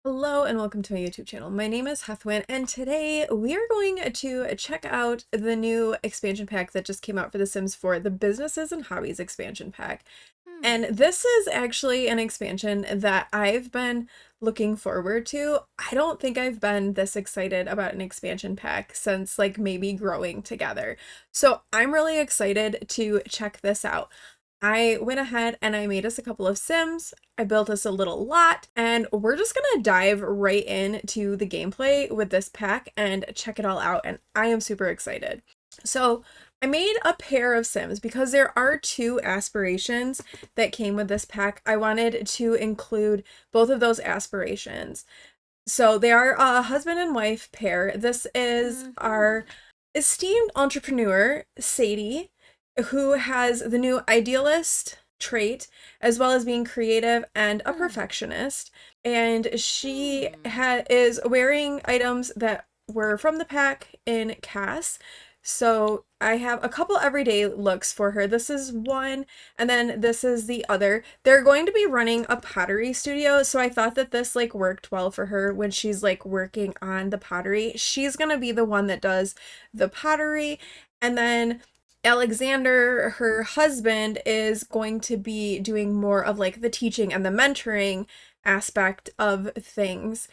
Hello and welcome to my YouTube channel. My name is Heathwyn and today we are going to check out the new expansion pack that just came out for The Sims 4, the Businesses and Hobbies expansion pack. Hmm. And this is actually an expansion that I've been looking forward to. I don't think I've been this excited about an expansion pack since like maybe growing together. So I'm really excited to check this out. I went ahead and I made us a couple of Sims. I built us a little lot, and we're just gonna dive right into the gameplay with this pack and check it all out, and I am super excited. So I made a pair of Sims because there are two aspirations that came with this pack. I wanted to include both of those aspirations. So they are a husband and wife pair. This is Mm-hmm. our esteemed entrepreneur, Sadie, who has the new idealist trait, as well as being creative and a Hmm. perfectionist. And she Hmm. is wearing items that were from the pack in Cass. So I have a couple everyday looks for her. This is one, and then this is the other. They're going to be running a pottery studio, so I thought that this like worked well for her when she's like working on the pottery. She's gonna be the one that does the pottery, and then Alexander, her husband, is going to be doing more of like the teaching and the mentoring aspect of things,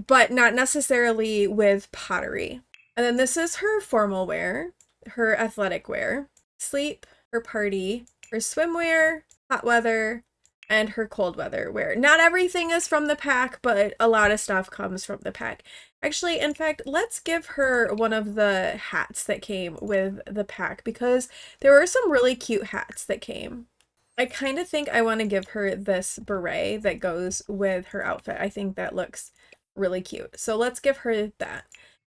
but not necessarily with pottery. And then this is her formal wear, her athletic wear, sleep, her party, her swimwear, hot weather, and her cold weather wear. Not everything is from the pack, but a lot of stuff comes from the pack. Actually, in fact, let's give her one of the hats that came with the pack because there were some really cute hats that came. I kind of think I want to give her this beret that goes with her outfit. I think that looks really cute. So let's give her that.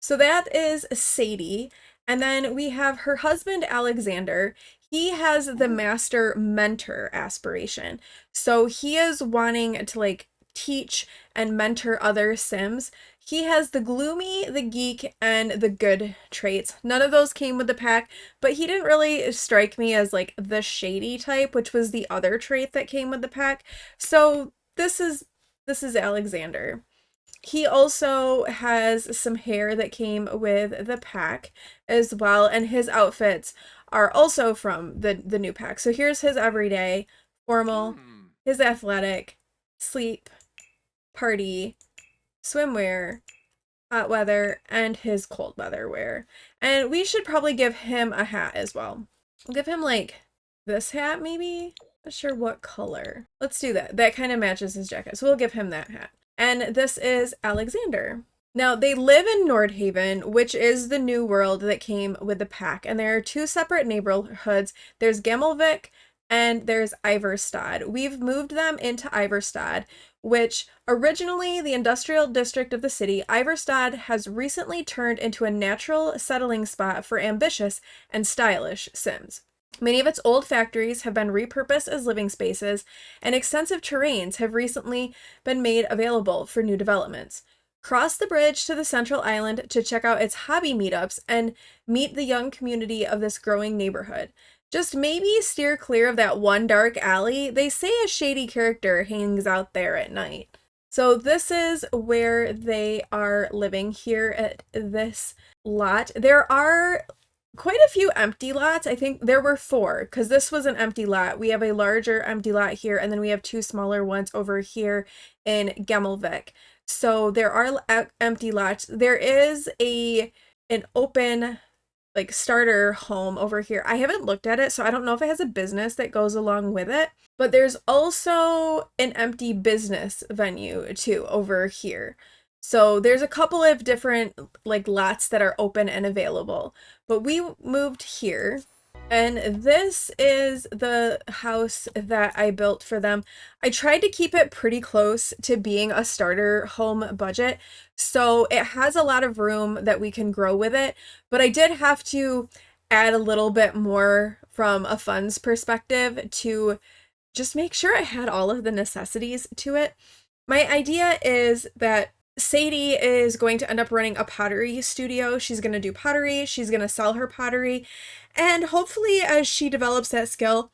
So that is Sadie. And then we have her husband, Alexander. He has the Ooh. master mentor aspiration. So he is wanting to like teach and mentor other Sims. He has the gloomy, the geek, and the good traits. None of those came with the pack, but he didn't really strike me as like the shady type, which was the other trait that came with the pack. So this is Alexander. He also has some hair that came with the pack as well, and his outfits are also from the new pack. So here's his everyday, formal, Hmm. his athletic, sleep, party, swimwear, hot weather, and his cold weather wear. And we should probably give him a hat as well. We'll give him like this hat, maybe? Not sure what color. Let's do that. That kind of matches his jacket. So we'll give him that hat. And this is Alexander. Now, they live in Nordhaven, which is the new world that came with the pack. And there are two separate neighborhoods. There's Gamelvik and there's Iverstad. We've moved them into Iverstad, which originally the industrial district of the city. Iverstad has recently turned into a natural settling spot for ambitious and stylish Sims. Many of its old factories have been repurposed as living spaces, and extensive terrains have recently been made available for new developments. Cross the bridge to the central island to check out its hobby meetups and meet the young community of this growing neighborhood. Just maybe steer clear of that one dark alley. They say a shady character hangs out there at night. So this is where they are living here at this lot. There are quite a few empty lots. I think there were four because this was an empty lot. We have a larger empty lot here, and then we have two smaller ones over here in Gemelvik. So there are empty lots. There is an open like starter home over here. I haven't looked at it, so I don't know if it has a business that goes along with it. But there's also an empty business venue too over here. So there's a couple of different like lots that are open and available. But we moved here, and this is the house that I built for them. I tried to keep it pretty close to being a starter home budget, so it has a lot of room that we can grow with it, but I did have to add a little bit more from a funds perspective to just make sure I had all of the necessities to it. My idea is that Sadie is going to end up running a pottery studio. She's going to do pottery, she's going to sell her pottery, and hopefully, as she develops that skill,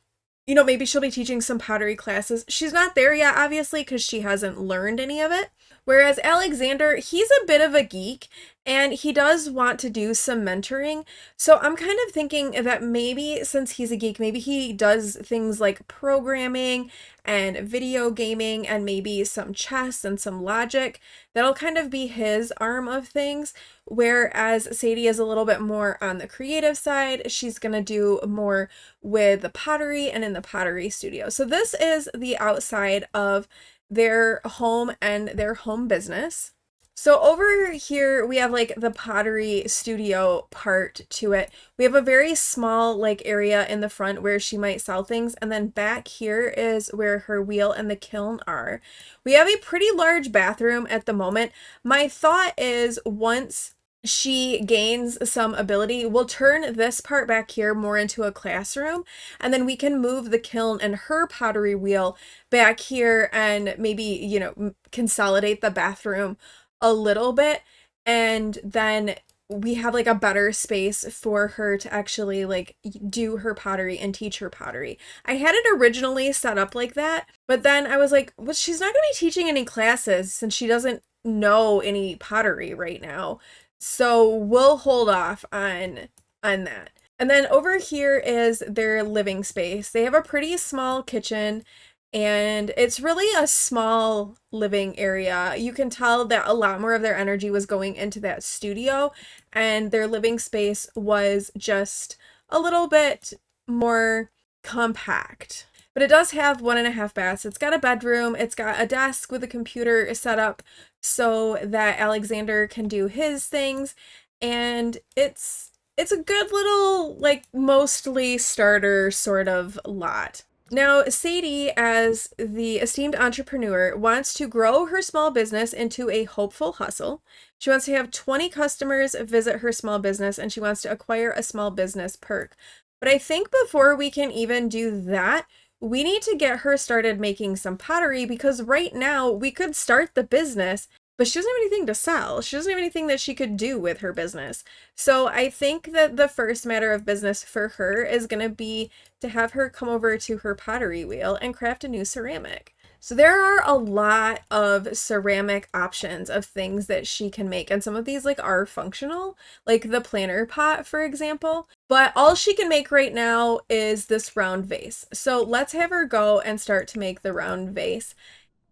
maybe she'll be teaching some pottery classes. She's not there yet, obviously, because she hasn't learned any of it. Whereas Alexander, he's a bit of a geek and he does want to do some mentoring. So I'm kind of thinking that maybe since he's a geek, maybe he does things like programming and video gaming and maybe some chess and some logic. That'll kind of be his arm of things. Whereas Sadie is a little bit more on the creative side. She's going to do more with the pottery and in the pottery studio. So this is the outside of their home and their home business. So over here we have like the pottery studio part to it. We have a very small like area in the front where she might sell things, and then back here is where her wheel and the kiln are. We have a pretty large bathroom at the moment. My thought is once she gains some ability, we'll turn this part back here more into a classroom, and then we can move the kiln and her pottery wheel back here and maybe, you know, consolidate the bathroom a little bit, and then we have like a better space for her to actually like do her pottery and teach her pottery. I had it originally set up like that, but then I was like, well, she's not going to be teaching any classes since she doesn't know any pottery right now. So we'll hold off on that. And then over here is their living space. They have a pretty small kitchen and it's really a small living area. You can tell that a lot more of their energy was going into that studio, and their living space was just a little bit more compact. But it does have 1.5 baths. It's got a bedroom, it's got a desk with a computer set up so that Alexander can do his things, and it's a good little, like, mostly starter sort of lot. Now, Sadie, as the esteemed entrepreneur, wants to grow her small business into a hopeful hustle. She wants to have 20 customers visit her small business, and she wants to acquire a small business perk. But I think before we can even do that, we need to get her started making some pottery, because right now we could start the business, but she doesn't have anything to sell. She doesn't have anything that she could do with her business. So I think that the first matter of business for her is going to be to have her come over to her pottery wheel and craft a new ceramic. So there are a lot of ceramic options of things that she can make, and some of these like are functional, like the planter pot, for example. But all she can make right now is this round vase. So let's have her go and start to make the round vase.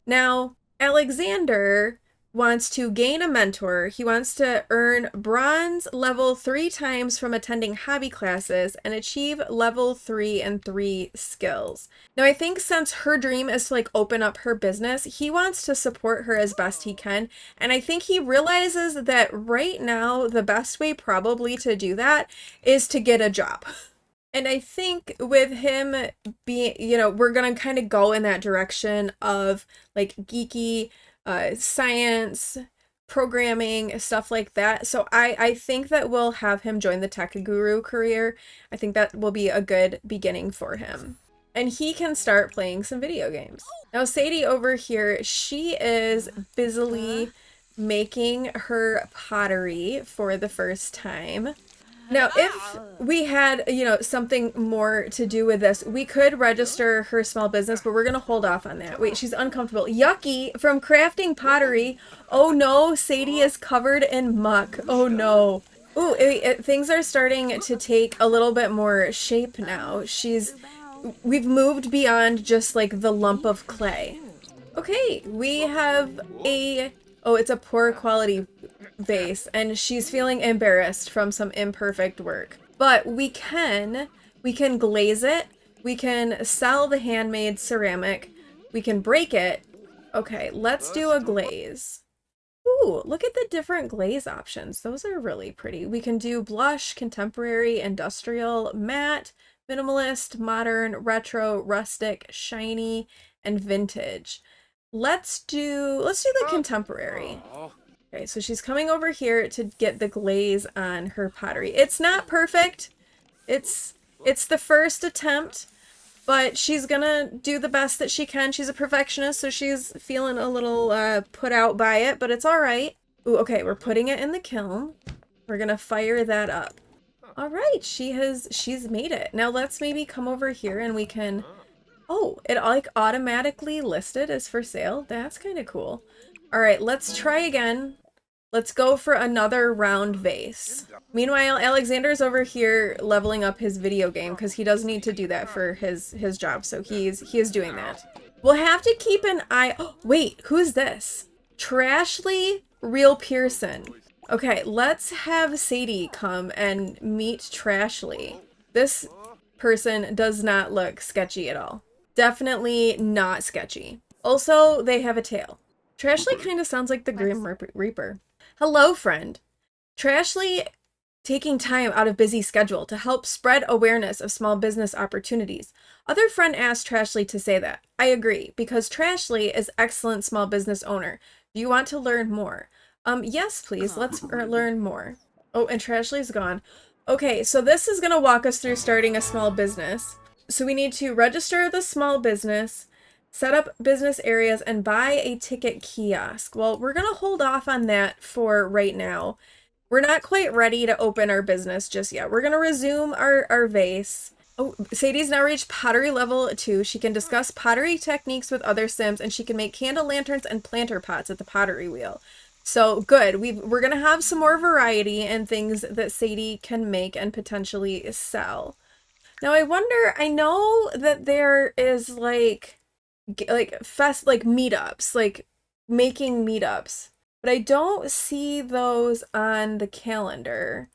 Now, Alexander wants to gain a mentor. He wants to earn bronze level 3 times from attending hobby classes and achieve level 3 and 3 skills. Now, I think since her dream is to like open up her business, he wants to support her as best he can. And I think he realizes that right now, the best way probably to do that is to get a job. And I think with him being, you know, we're going to kind of go in that direction of like geeky science, programming, stuff like that. So I think that we'll have him join the tech guru career. I think that will be a good beginning for him. And he can start playing some video games. Now, Sadie over here, she is busily making her pottery for the first time. Now, if we had, you know, something more to do with this, we could register her small business, but we're going to hold off on that. Wait, she's uncomfortable. Yucky from crafting pottery. Oh no, Sadie is covered in muck. Oh no. Ooh, things are starting to take a little bit more shape now. We've moved beyond just like the lump of clay. Okay, we have it's a poor quality vase, and she's feeling embarrassed from some imperfect work. But we can glaze it, we can sell the handmade ceramic, we can break it. Okay, let's do a glaze. Ooh, look at the different glaze options. Those are really pretty. We can do blush, contemporary, industrial, matte, minimalist, modern, retro, rustic, shiny, and vintage. Let's do the contemporary. Okay, so she's coming over here to get the glaze on her pottery. It's not perfect. It's the first attempt, but she's gonna do the best that she can. She's a perfectionist, so she's feeling a little put out by it, but it's all right. Ooh, okay, we're putting it in the kiln. We're gonna fire that up. All right, she's made it. Now let's maybe come over here and we can, oh, it like automatically listed as for sale. That's kind of cool. All right, let's try again. Let's go for another round vase. Meanwhile, Alexander's over here leveling up his video game because he does need to do that for his job. So he is doing that. We'll have to keep an eye. Oh, wait, who's this? Trashly Real Pearson. Okay, let's have Sadie come and meet Trashly. This person does not look sketchy at all. Definitely not sketchy. Also, they have a tail. Trashly kind of sounds like the Grim Reaper. Hello, friend. Trashly taking time out of busy schedule to help spread awareness of small business opportunities. Other friend asked Trashly to say that. I agree, because Trashly is excellent small business owner. Do you want to learn more? Yes, please. Let's learn more. Oh, and Trashly's gone. Okay, so this is going to walk us through starting a small business. So we need to register the small business, set up business areas, and buy a ticket kiosk. Well, we're going to hold off on that for right now. We're not quite ready to open our business just yet. We're going to resume our vase. Oh, Sadie's now reached pottery level 2. She can discuss pottery techniques with other Sims, and she can make candle lanterns and planter pots at the pottery wheel. So good. We're going to have some more variety and things that Sadie can make and potentially sell. Now I wonder, I know that there is like meetups, like making meetups, but I don't see those on the calendar.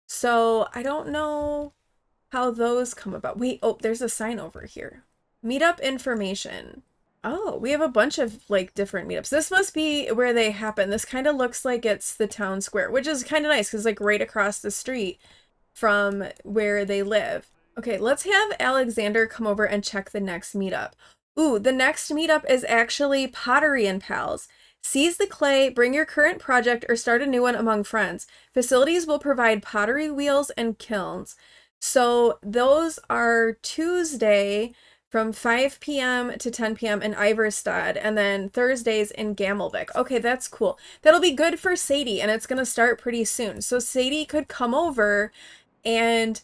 So I don't know how those come about. Wait, oh, there's a sign over here. Meetup information. Oh, we have a bunch of like different meetups. This must be where they happen. This kind of looks like it's the town square, which is kind of nice because like right across the street from where they live. Okay, let's have Alexander come over and check the next meetup. Ooh, the next meetup is actually Pottery and Pals. Seize the clay, bring your current project, or start a new one among friends. Facilities will provide pottery wheels and kilns. So those are Tuesday from 5 p.m. to 10 p.m. in Iverstad, and then Thursdays in Gamelvik. Okay, that's cool. That'll be good for Sadie, and it's going to start pretty soon. So Sadie could come over and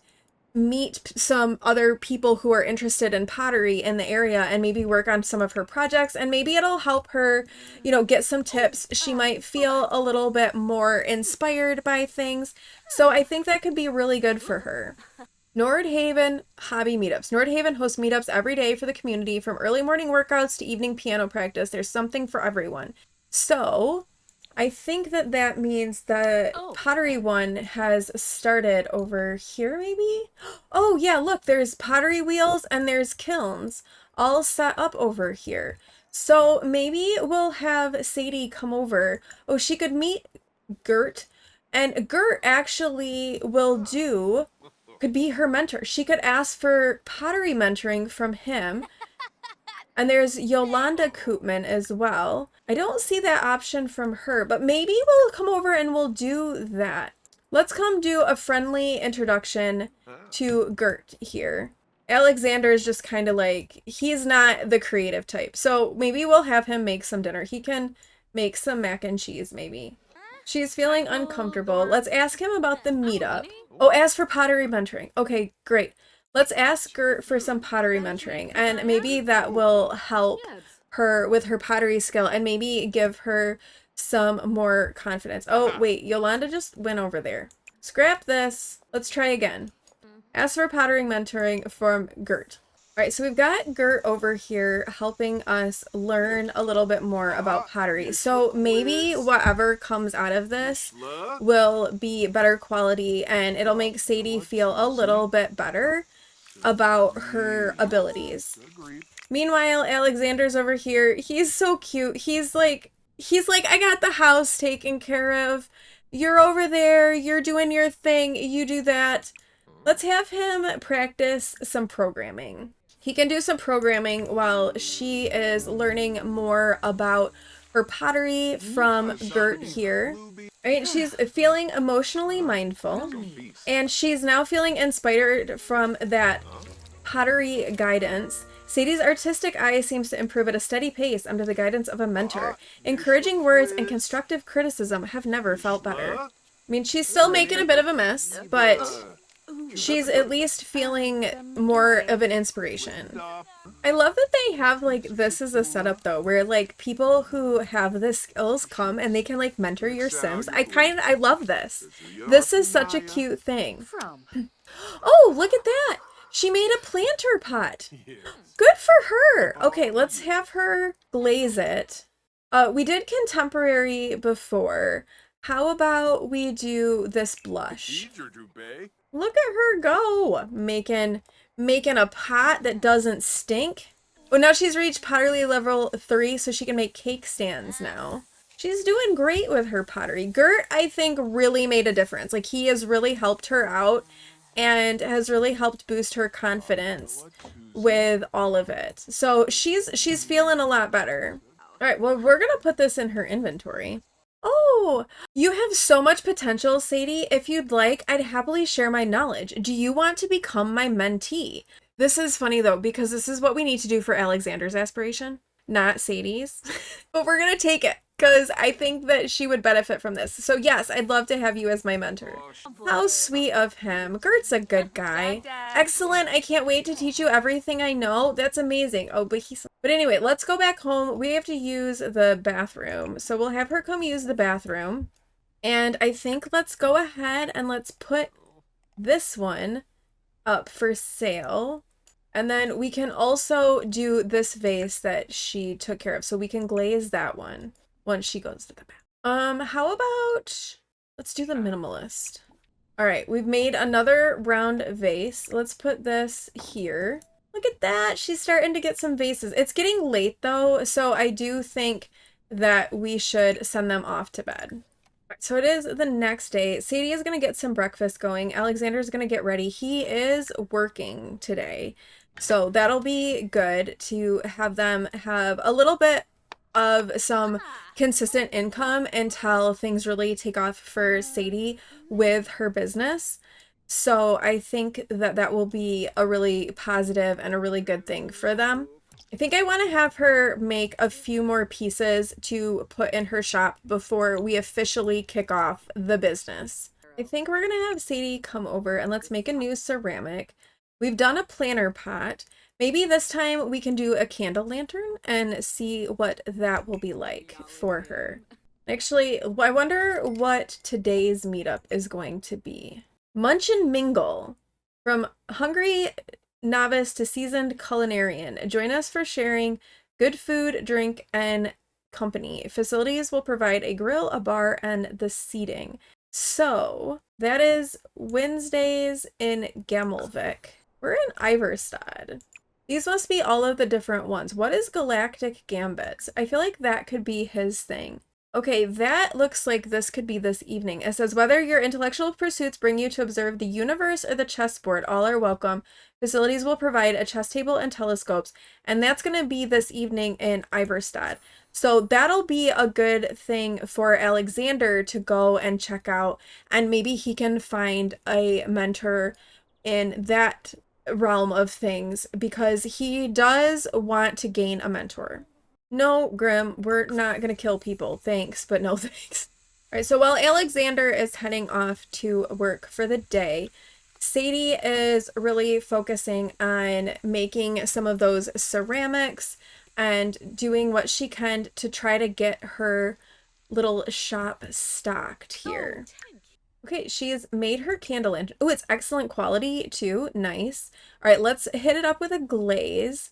meet some other people who are interested in pottery in the area and maybe work on some of her projects, and maybe it'll help her, you know, get some tips. She might feel a little bit more inspired by things. So I think that could be really good for her. Nordhaven hobby meetups. Nordhaven hosts meetups every day for the community, from early morning workouts to evening piano practice. There's something for everyone. So I think that that means the pottery one has started over here, maybe? Oh, yeah, look, there's pottery wheels and there's kilns all set up over here. So maybe we'll have Sadie come over. Oh, she could meet Gert, and Gert actually could be her mentor. She could ask for pottery mentoring from him. And there's Yolanda Koopman as well. I don't see that option from her, but maybe we'll come over and we'll do that. Let's come do a friendly introduction to Gert here. Alexander is just kind of like, he's not the creative type. So maybe we'll have him make some dinner. He can make some mac and cheese, maybe. She's feeling uncomfortable. Let's ask him about the meetup. Oh, ask for pottery mentoring. Okay, great. Let's ask her for some pottery mentoring, and maybe that will help her with her pottery skill and maybe give her some more confidence. Oh, wait, Yolanda just went over there. Scrap this. Let's try again. Ask for pottery mentoring from Gert. All right, so we've got Gert over here helping us learn a little bit more about pottery. So maybe whatever comes out of this will be better quality, and it'll make Sadie feel a little bit better about her abilities. Meanwhile, Alexander's over here. He's so cute. He's like, I got the house taken care of. You're over there. You're doing your thing. You do that. Let's have him practice some programming. He can do some programming while she is learning more about her pottery from Gert here. Right, she's feeling emotionally mindful, and she's now feeling inspired from that pottery guidance. Sadie's artistic eye seems to improve at a steady pace under the guidance of a mentor. Encouraging words and constructive criticism have never felt better. I mean, she's still making a bit of a mess, but she's at least feeling more of an inspiration. I love that they have like this as a setup though, where like people who have the skills come and they can like mentor your Sims. I love this. This is such a cute thing. Oh, look at that. She made a planter pot. Good for her. Okay, let's have her glaze it. We did contemporary before. How about we do this blush? Look at her go, making a pot that doesn't stink. Oh, now she's reached pottery level 3, so she can make cake stands now. She's doing great with her pottery. Gert, I think, really made a difference. Like, he has really helped her out and has really helped boost her confidence with all of it. So she's feeling a lot better. All right, well, we're gonna put this in her inventory. Oh, you have so much potential, Sadie. If you'd like, I'd happily share my knowledge. Do you want to become my mentee? This is funny though, because this is what we need to do for Alexander's aspiration, not Sadie's. But we're gonna take it because I think that she would benefit from this. So yes, I'd love to have you as my mentor. How sweet of him. Gert's a good guy. Excellent. I can't wait to teach you everything I know. That's amazing. Oh, but anyway, let's go back home. We have to use the bathroom. So we'll have her come use the bathroom. And I think let's go ahead and let's put this one up for sale. And then we can also do this vase that she took care of. So we can glaze that one once she goes to the bath. How about, let's do the minimalist. All right, we've made another round vase. Let's put this here. Look at that. She's starting to get some vases. It's getting late though, so I do think that we should send them off to bed. So it is the next day. Sadie is going to get some breakfast going. Alexander's going to get ready. He is working today. So that'll be good to have them have a little bit of some consistent income until things really take off for Sadie with her business. So I think that that will be a really positive and a really good thing for them. I think I want to have her make a few more pieces to put in her shop before we officially kick off the business. I think we're going to have Sadie come over and let's make a new ceramic. We've done a planter pot. Maybe this time we can do a candle lantern and see what that will be like for her. Actually, I wonder what today's meetup is going to be. Munch and mingle. From hungry novice to seasoned culinarian. Join us for sharing good food, drink, and company. Facilities will provide a grill, a bar, and the seating. So that is Wednesdays in Gamelvik. We're in Iverstad. These must be all of the different ones. What is Galactic Gambits? I feel like that could be his thing. Okay, that looks like this could be this evening. It says, whether your intellectual pursuits bring you to observe the universe or the chessboard, all are welcome. Facilities will provide a chess table and telescopes. And that's going to be this evening in Iverstad. So that'll be a good thing for Alexander to go and check out. And maybe he can find a mentor in that realm of things because he does want to gain a mentor. No, Grim, we're not going to kill people. Thanks, but no thanks. All right, so while Alexander is heading off to work for the day, Sadie is really focusing on making some of those ceramics and doing what she can to try to get her little shop stocked here. Okay, she's made her candle in. Oh, it's excellent quality too. Nice. All right, let's hit it up with a glaze.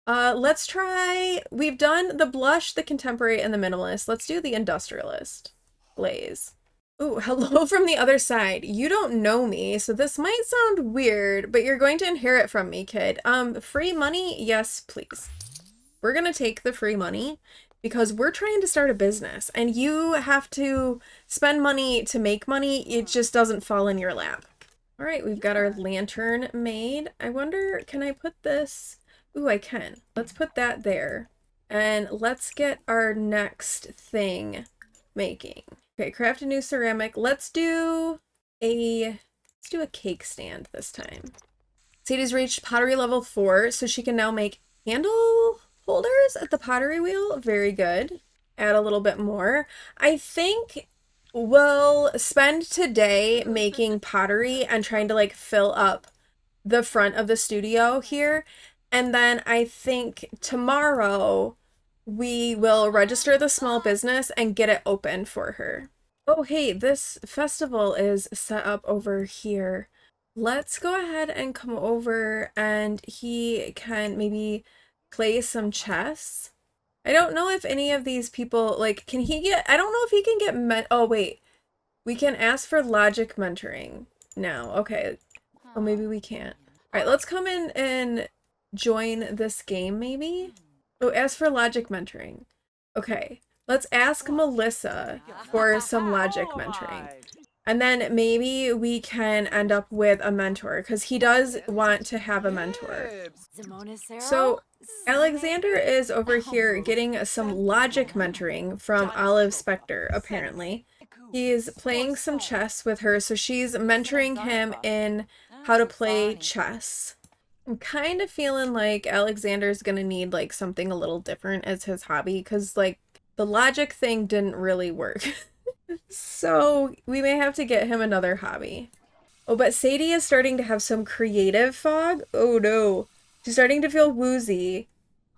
Let's try, we've done the blush, the contemporary, and the minimalist. Let's do the industrialist glaze. Ooh, hello from the other side. You don't know me, so this might sound weird, but you're going to inherit from me, kid. Free money? Yes, please. We're gonna take the free money because we're trying to start a business and you have to spend money to make money. It just doesn't fall in your lap. All right, we've got our lantern made. I wonder, can I put this? Ooh, I can. Let's put that there. And let's get our next thing making. Okay, craft a new ceramic. Let's do a cake stand this time. Sadie's reached pottery level 4, so she can now make handle holders at the pottery wheel. Very good. Add a little bit more. I think we'll spend today making pottery and trying to like fill up the front of the studio here. And then I think tomorrow we will register the small business and get it open for her. Oh, hey, this festival is set up over here. Let's go ahead and come over and he can maybe play some chess. I don't know if any of these people, like, can he get, I don't know if he can get oh, wait. We can ask for logic mentoring now. Okay. Oh, maybe we can't. All right, let's come in and join this game, maybe? Oh, ask for logic mentoring. Okay. Let's ask Melissa for some logic mentoring. And then maybe we can end up with a mentor because he does want to have a mentor. So Alexander is over here getting some logic mentoring from Olive Spectre, apparently. He's playing some chess with her, so she's mentoring him in how to play chess. I'm kind of feeling like Alexander's gonna need like something a little different as his hobby because like the logic thing didn't really work. So we may have to get him another hobby. Oh, but Sadie is starting to have some creative fog. Oh no. She's starting to feel woozy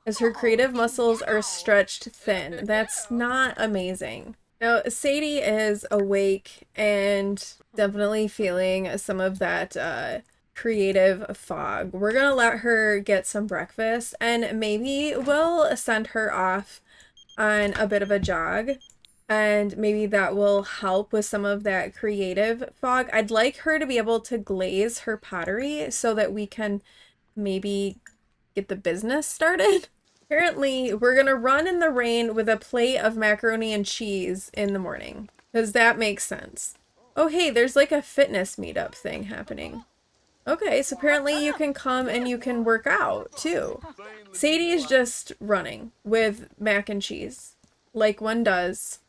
as her creative muscles are stretched thin. That's not amazing. Now, Sadie is awake and definitely feeling some of that creative fog. We're gonna let her get some breakfast and maybe we'll send her off on a bit of a jog. And maybe that will help with some of that creative fog. I'd like her to be able to glaze her pottery so that we can maybe get the business started. Apparently, we're gonna run in the rain with a plate of macaroni and cheese in the morning, because that makes sense. Oh, hey, there's like a fitness meetup thing happening. Okay, so apparently you can come and you can work out too. Sadie's just running with mac and cheese, like one does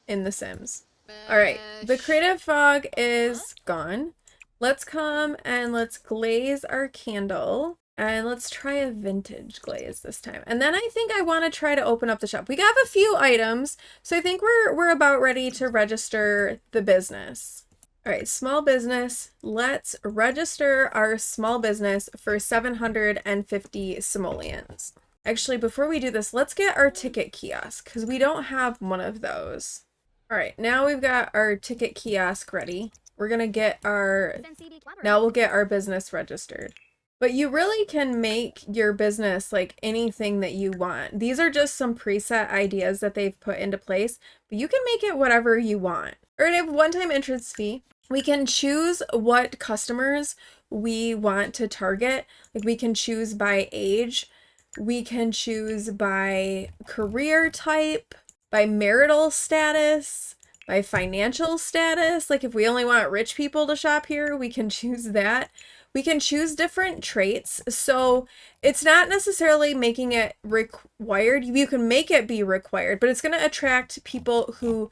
in The Sims. All right, the creative fog is gone. Let's come and let's glaze our candle and let's try a vintage glaze this time. And then I think I want to try to open up the shop. We have a few items, so I think we're about ready to register the business. All right, small business. Let's register our small business for 750 simoleons. Actually, before we do this, let's get our ticket kiosk because we don't have one of those. All right, now we've got our ticket kiosk ready. We're gonna get now we'll get our business registered. But you really can make your business like anything that you want. These are just some preset ideas that they've put into place, but you can make it whatever you want. Or a one-time entrance fee. We can choose what customers we want to target. Like we can choose by age. We can choose by career type, by marital status, by financial status. Like if we only want rich people to shop here, we can choose that. We can choose different traits. So it's not necessarily making it required. You can make it be required, but it's going to attract people who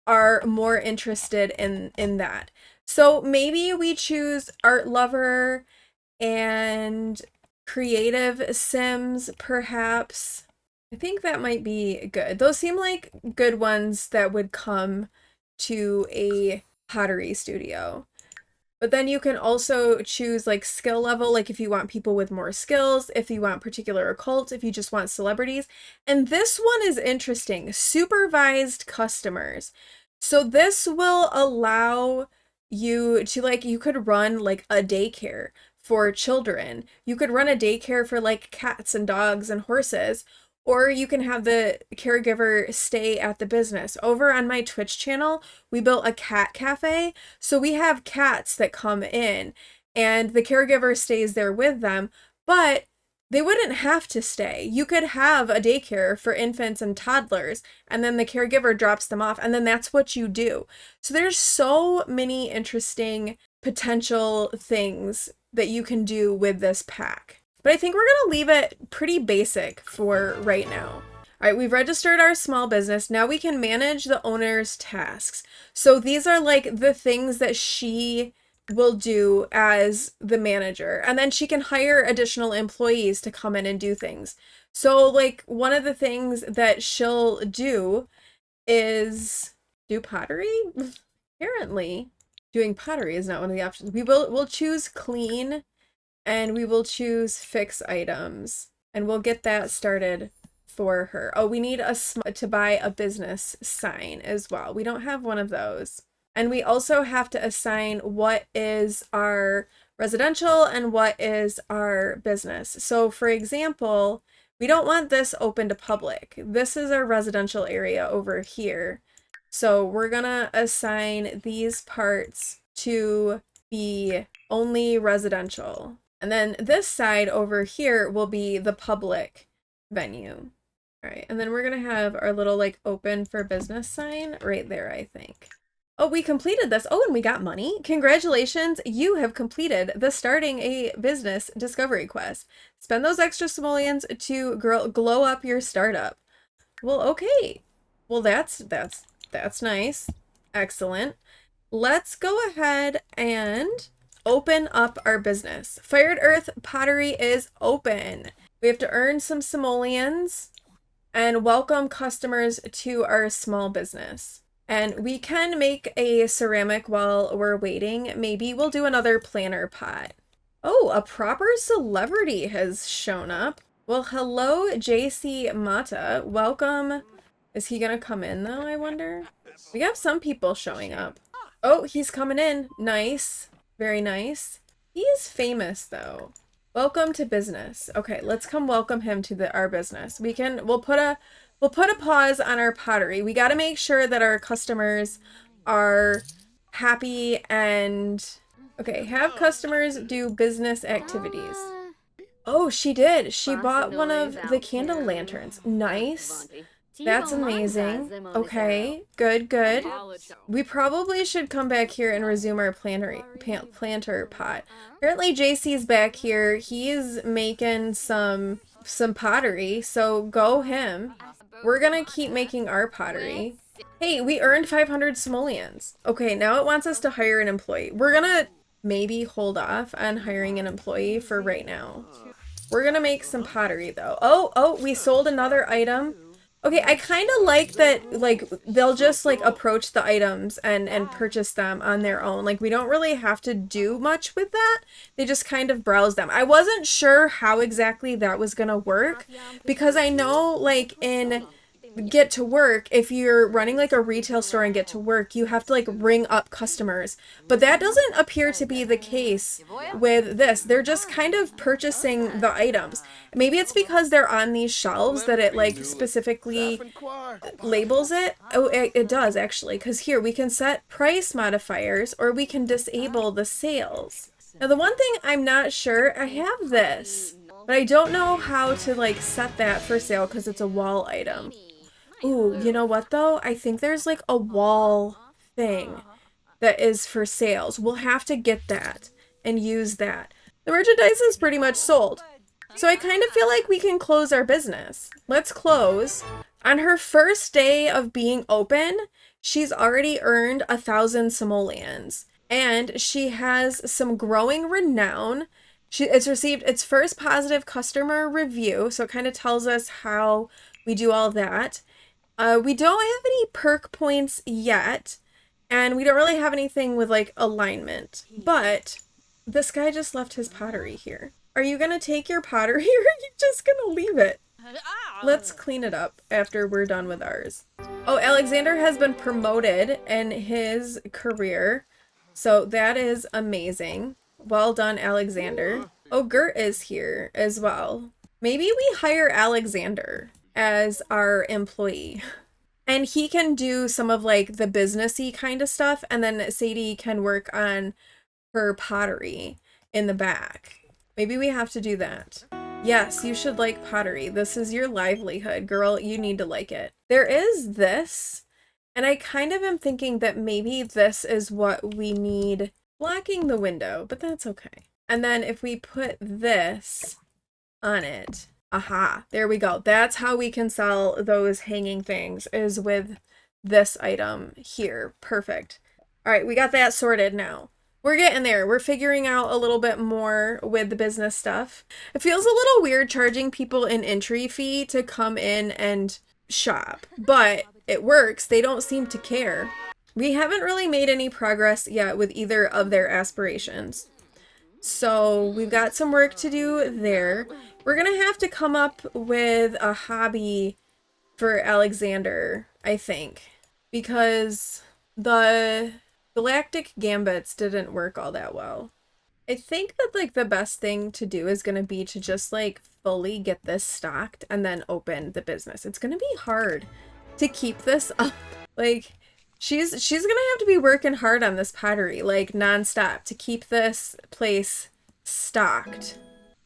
are more interested in that. So maybe we choose art lover and creative Sims, perhaps. I think that might be good. Those seem like good ones that would come to a pottery studio. But then you can also choose like skill level, like if you want people with more skills, if you want particular occult, if you just want celebrities. And this one is interesting, supervised customers. So this will allow you to like, you could run like a daycare for children. You could run a daycare for like cats and dogs and horses, or you can have the caregiver stay at the business. Over on my Twitch channel, we built a cat cafe. So we have cats that come in and the caregiver stays there with them, but they wouldn't have to stay. You could have a daycare for infants and toddlers, and then the caregiver drops them off, and then that's what you do. So there's so many interesting potential things that you can do with this pack. But I think we're going to leave it pretty basic for right now. All right, we've registered our small business. Now we can manage the owner's tasks. So these are like the things that she will do as the manager. And then she can hire additional employees to come in and do things. So like one of the things that she'll do is do pottery. Apparently doing pottery is not one of the options. We'll choose clean and we will choose fix items, and we'll get that started for her. Oh, we need to buy a business sign as well. We don't have one of those. And we also have to assign what is our residential and what is our business. So for example, we don't want this open to public. This is our residential area over here. So we're gonna assign these parts to be only residential. And then this side over here will be the public venue. All right, and then we're gonna have our little like open for business sign right there, I think. Oh, we completed this. Oh, and we got money. Congratulations, you have completed the starting a business discovery quest. Spend those extra simoleons to glow up your startup. Well, okay. Well, that's nice. Excellent. Let's go ahead and open up our business. Fired Earth Pottery is open. We have to earn some simoleons and welcome customers to our small business. And we can make a ceramic while we're waiting. Maybe we'll do another planter pot. Oh, a proper celebrity has shown up. Well, hello, JC Mata. Welcome. Is he gonna come in though, I wonder? We have some people showing up. Oh, he's coming in. Nice. Very nice. He is famous though. Welcome to business. Okay, let's come welcome him to our business. We'll put a pause on our pottery. We got to make sure that our customers are happy and okay, have customers do business activities. Oh, she did. She bought one of the candle lanterns. Nice. That's amazing. Okay, good, good. We probably should come back here and resume our planter pot. Apparently JC's back here. He's making some pottery, so go him. We're gonna keep making our pottery. Hey, we earned 500 simoleons. Okay, now it wants us to hire an employee. We're gonna maybe hold off on hiring an employee for right now. We're gonna make some pottery though. Oh, we sold another item. Okay, I kind of like that, like, they'll just, like, approach the items and purchase them on their own. Like, we don't really have to do much with that. They just kind of browse them. I wasn't sure how exactly that was gonna work, because I know, like, in Get to Work, if you're running, like, a retail store and Get to Work, you have to, like, ring up customers. But that doesn't appear to be the case with this. They're just kind of purchasing the items. Maybe it's because they're on these shelves that it, like, specifically labels it. Oh, it does, actually, because here we can set price modifiers or we can disable the sales. Now, the one thing I'm not sure, I have this, but I don't know how to, like, set that for sale because it's a wall item. Ooh, you know what though? I think there's like a wall thing that is for sales. We'll have to get that and use that. The merchandise is pretty much sold. So I kind of feel like we can close our business. Let's close. On her first day of being open, she's already earned 1,000 simoleons. And she has some growing renown. It's received its first positive customer review, so it kind of tells us how we do all that. We don't have any perk points yet, and we don't really have anything with, like, alignment. But this guy just left his pottery here. Are you gonna take your pottery, or are you just gonna leave it? Let's clean it up after we're done with ours. Oh, Alexander has been promoted in his career, so that is amazing. Well done, Alexander. Oh, Gert is here as well. Maybe we hire Alexander as our employee. And he can do some of like the businessy kind of stuff, and then Sadie can work on her pottery in the back. Maybe we have to do that. Yes, you should like pottery. This is your livelihood, girl. You need to like it. There is this, and I kind of am thinking that maybe this is what we need blocking the window, but that's okay. And then if we put this on it, aha, there we go. That's how we can sell those hanging things, is with this item here. Perfect. All right, we got that sorted now. We're getting there. We're figuring out a little bit more with the business stuff. It feels a little weird charging people an entry fee to come in and shop, but it works. They don't seem to care. We haven't really made any progress yet with either of their aspirations. So we've got some work to do there. We're gonna have to come up with a hobby for Alexander, I think, because the Galactic Gambits didn't work all that well. I think that like the best thing to do is gonna be to just like fully get this stocked and then open the business. It's gonna be hard to keep this up. Like she's gonna have to be working hard on this pottery, like nonstop, to keep this place stocked.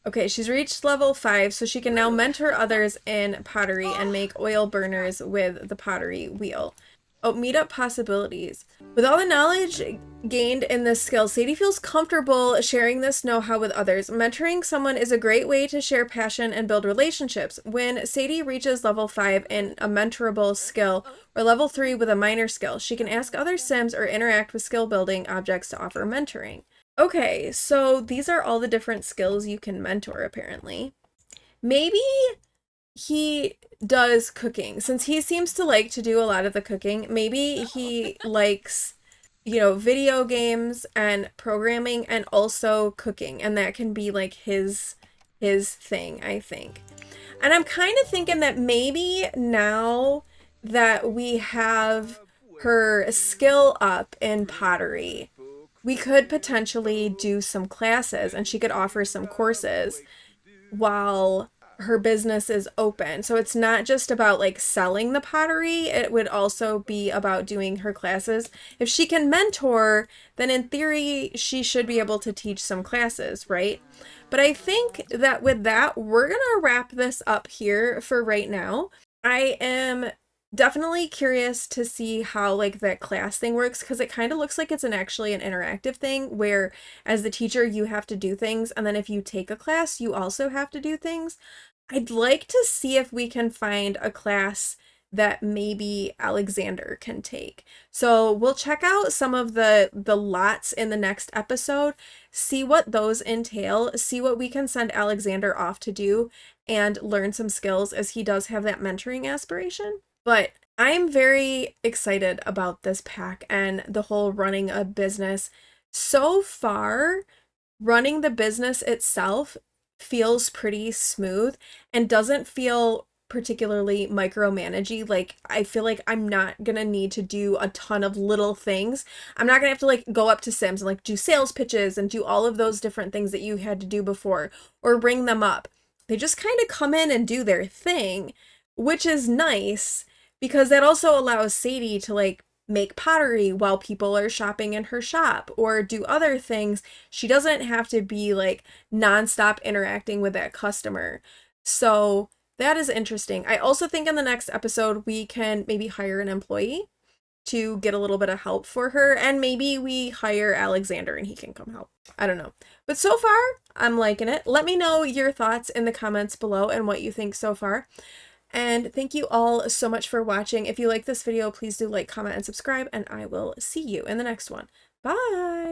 Okay, she's reached level 5, so she can now mentor others in pottery and make oil burners with the pottery wheel. Oh, meet up possibilities. With all the knowledge gained in this skill, Sadie feels comfortable sharing this know-how with others. Mentoring someone is a great way to share passion and build relationships. When Sadie reaches level 5 in a mentorable skill, or level 3 with a minor skill, she can ask other Sims or interact with skill-building objects to offer mentoring. Okay, so these are all the different skills you can mentor, apparently. Maybe he does cooking. Since he seems to like to do a lot of the cooking, maybe he likes, video games and programming and also cooking, and that can be like his thing, I think. And I'm kind of thinking that maybe now that we have her skill up in pottery, we could potentially do some classes and she could offer some courses while her business is open. So it's not just about like selling the pottery, it would also be about doing her classes. If she can mentor, then in theory, she should be able to teach some classes, right? But I think that with that, we're going to wrap this up here for right now. I am definitely curious to see how like that class thing works, because it kind of looks like it's actually an interactive thing where as the teacher you have to do things, and then if you take a class you also have to do things. I'd like to see if we can find a class that maybe Alexander can take. So we'll check out some of the lots in the next episode, see what those entail, see what we can send Alexander off to do, and learn some skills, as he does have that mentoring aspiration. But I'm very excited about this pack and the whole running a business. So far, running the business itself feels pretty smooth and doesn't feel particularly micromanagey. Like, I feel like I'm not gonna need to do a ton of little things. I'm not gonna have to like go up to Sims and like do sales pitches and do all of those different things that you had to do before or ring them up. They just kind of come in and do their thing, which is nice because that also allows Sadie to like make pottery while people are shopping in her shop or do other things. She doesn't have to be like nonstop interacting with that customer. So that is interesting. I also think in the next episode we can maybe hire an employee to get a little bit of help for her, and maybe we hire Alexander and he can come help. I don't know. But so far, I'm liking it. Let me know your thoughts in the comments below and what you think so far. And thank you all so much for watching. If you like this video, please do like, comment, and subscribe, and I will see you in the next one. Bye!